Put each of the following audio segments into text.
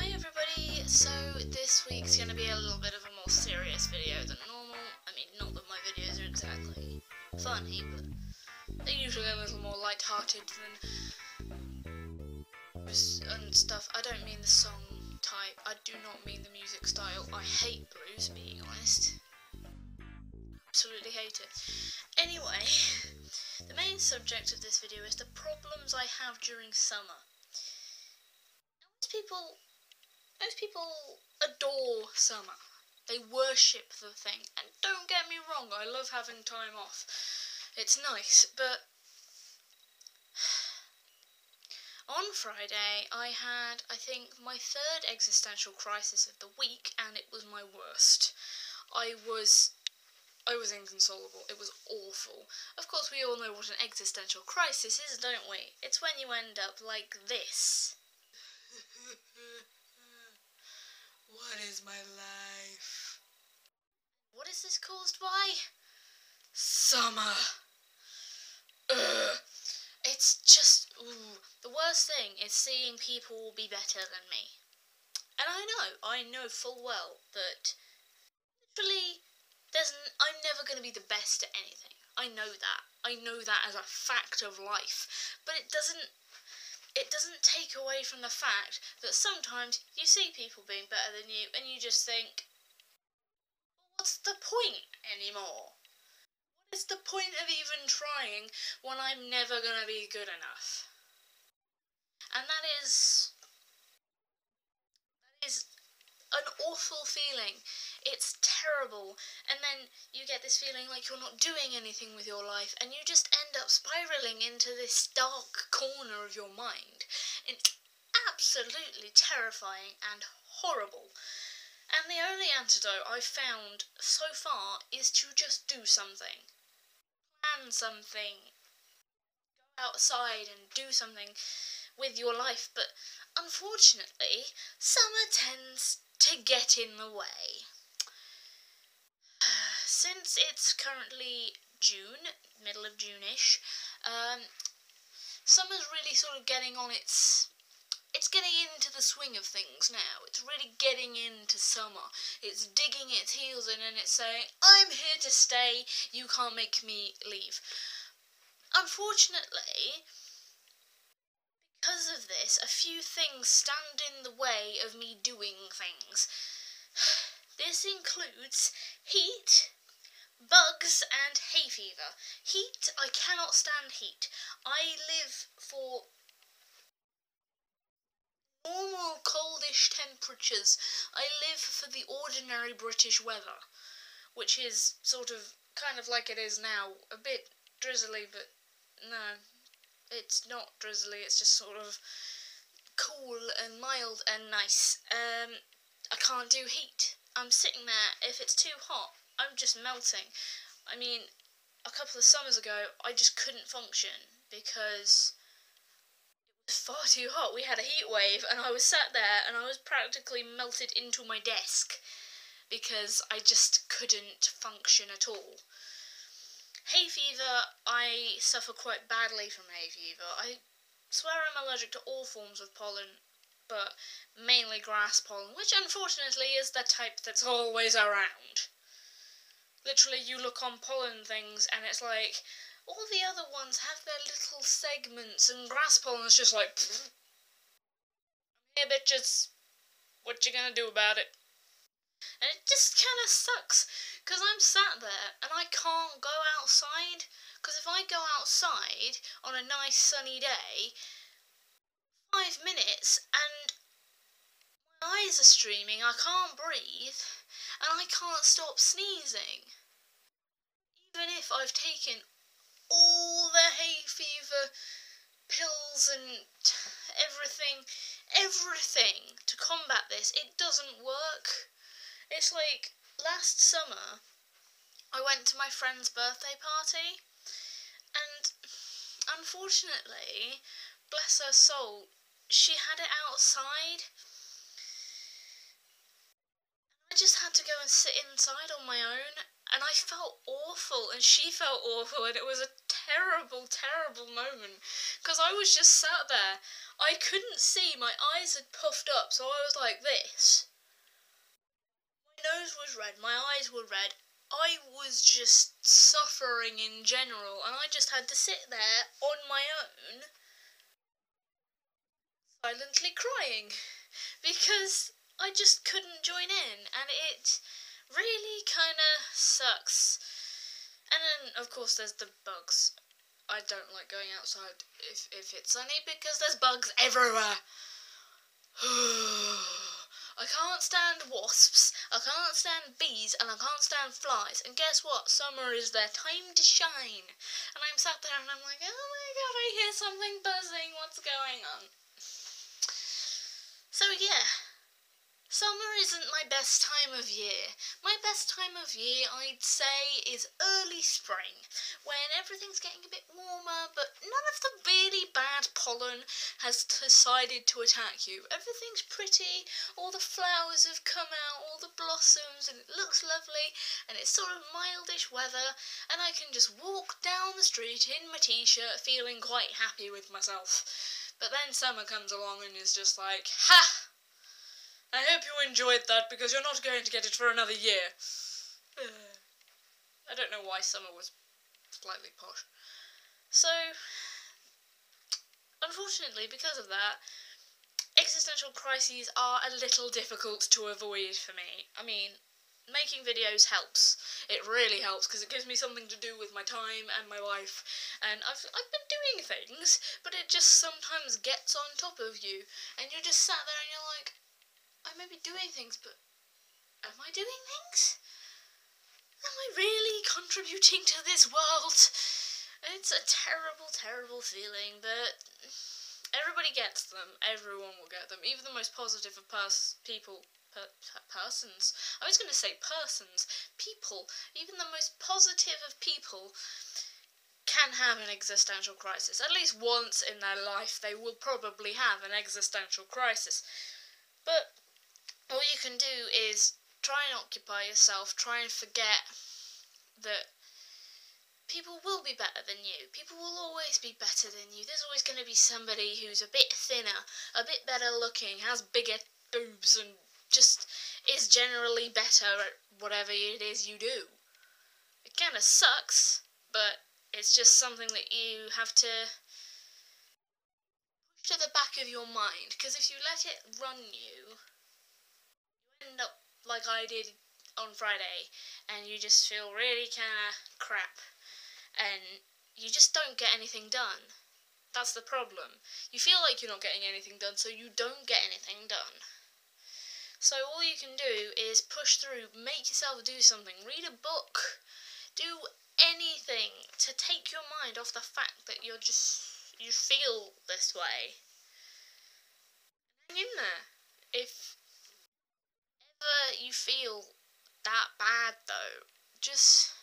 Hi everybody, so this week's going to be a little bit of a more serious video than normal. I mean, not that my videos are exactly funny, but they're usually a little more light-hearted and stuff. I don't mean the song type, I do not mean the music style. I hate blues, being honest. Absolutely hate it. Anyway, the main subject of this video is the problems I have during summer. Most people adore summer. They worship the thing. And don't get me wrong, I love having time off. It's nice, but on Friday I had, I think, my third existential crisis of the week, and it was my worst. I was inconsolable. It was awful. Of course, we all know what an existential crisis is, don't we? It's when you end up like this. What is my life? What is this caused by? Summer. Ugh. It's just, the worst thing is seeing people be better than me. And I know full well that literally I'm never going to be the best at anything. I know that as a fact of life. But it doesn't take away from the fact that sometimes you see people being better than you and you just think, what's the point anymore? What is the point of even trying when I'm never going to be good enough? And that is an awful feeling. It's terrible. And then you get this feeling like you're not doing anything with your life, and you just end up spiralling into this dark corner of your mind. It's absolutely terrifying and horrible. And the only antidote I've found so far is to just do something. Plan something. Go outside and do something with your life. But unfortunately, summer tends to get in the way. Since it's currently June, middle of June-ish, summer's really sort of getting on it's getting into the swing of things now. It's really getting into summer. It's digging its heels in and it's saying, I'm here to stay, you can't make me leave. Unfortunately, because of this, a few things stand in the way of me doing things. This includes heat, bugs, and hay fever. Heat, I cannot stand heat. I live for normal coldish temperatures. I live for the ordinary British weather, which is kind of like it is now. A bit drizzly, but no, it's not drizzly, it's just sort of cool and mild and nice. I can't do heat. I'm sitting there, if it's too hot, I'm just melting. I mean, a couple of summers ago, I just couldn't function because it was far too hot. We had a heat wave and I was sat there and I was practically melted into my desk because I just couldn't function at all. Hay fever, I suffer quite badly from hay fever. I swear I'm allergic to all forms of pollen, but mainly grass pollen, which unfortunately is the type that's always around. Literally, you look on pollen things and it's like, all the other ones have their little segments and grass pollen's just like, pfft. I'm here, bitches. What you gonna do about it? And it just kind of sucks, because I'm sat there and I can't go outside, because if I go outside on a nice sunny day, 5 minutes and my eyes are streaming, I can't breathe, and I can't stop sneezing. Even if I've taken all the hay fever pills and everything to combat this, it doesn't work. It's like, last summer, I went to my friend's birthday party, and unfortunately, bless her soul, she had it outside. I just had to go and sit inside on my own, and I felt awful, and she felt awful, and it was a terrible, terrible moment, because I was just sat there. I couldn't see, my eyes had puffed up, so I was like this. My nose was red, my eyes were red. I was just suffering in general, and I just had to sit there on my own, silently crying, because I just couldn't join in, and it really kinda sucks. And then, of course, there's the bugs. I don't like going outside if it's sunny because there's bugs everywhere. I can't stand wasps, I can't stand bees, and I can't stand flies. And guess what? Summer is their time to shine. And I'm sat there and I'm like, oh my god, I hear something buzzing. What's going on? So yeah. Summer isn't my best time of year. My best time of year, I'd say, is early spring, when everything's getting a bit warmer, but none of the really bad pollen has decided to attack you. Everything's pretty, all the flowers have come out, all the blossoms, and it looks lovely, and it's sort of mildish weather, and I can just walk down the street in my t-shirt feeling quite happy with myself. But then summer comes along and is just like, ha! I hope you enjoyed that, because you're not going to get it for another year. I don't know why summer was slightly posh. So, unfortunately, because of that, existential crises are a little difficult to avoid for me. I mean, making videos helps. It really helps, because it gives me something to do with my time and my life. And I've been doing things, but it just sometimes gets on top of you, and you're just sat there and you're like, I may be doing things, but am I doing things? Am I really contributing to this world? It's a terrible, terrible feeling, but everybody gets them. Everyone will get them. Even the most positive of persons. I was going to say persons. People. Even the most positive of people can have an existential crisis. At least once in their life they will probably have an existential crisis. But all you can do is try and occupy yourself, try and forget that people will be better than you. People will always be better than you. There's always going to be somebody who's a bit thinner, a bit better looking, has bigger boobs, and just is generally better at whatever it is you do. It kind of sucks, but it's just something that you have to push to the back of your mind, because if you let it run you end up like I did on Friday, and you just feel really kind of crap, and you just don't get anything done. That's the problem. You feel like you're not getting anything done, so you don't get anything done. So all you can do is push through, make yourself do something, read a book, do anything to take your mind off the fact that you feel this way. Hang in there. If you feel that bad though, just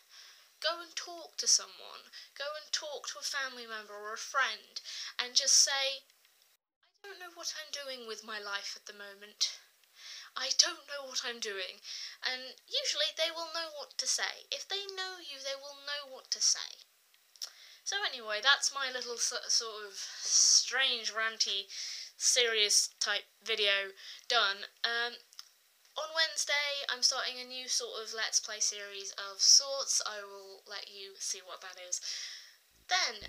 go and talk to someone, go and talk to a family member or a friend, and just say, I don't know what I'm doing with my life at the moment. I don't know what I'm doing. And usually they will know what to say. If they know you, they will know what to say. So anyway, that's my little sort of strange, ranty, serious type video done. On Wednesday, I'm starting a new sort of Let's Play series of sorts. I will let you see what that is then.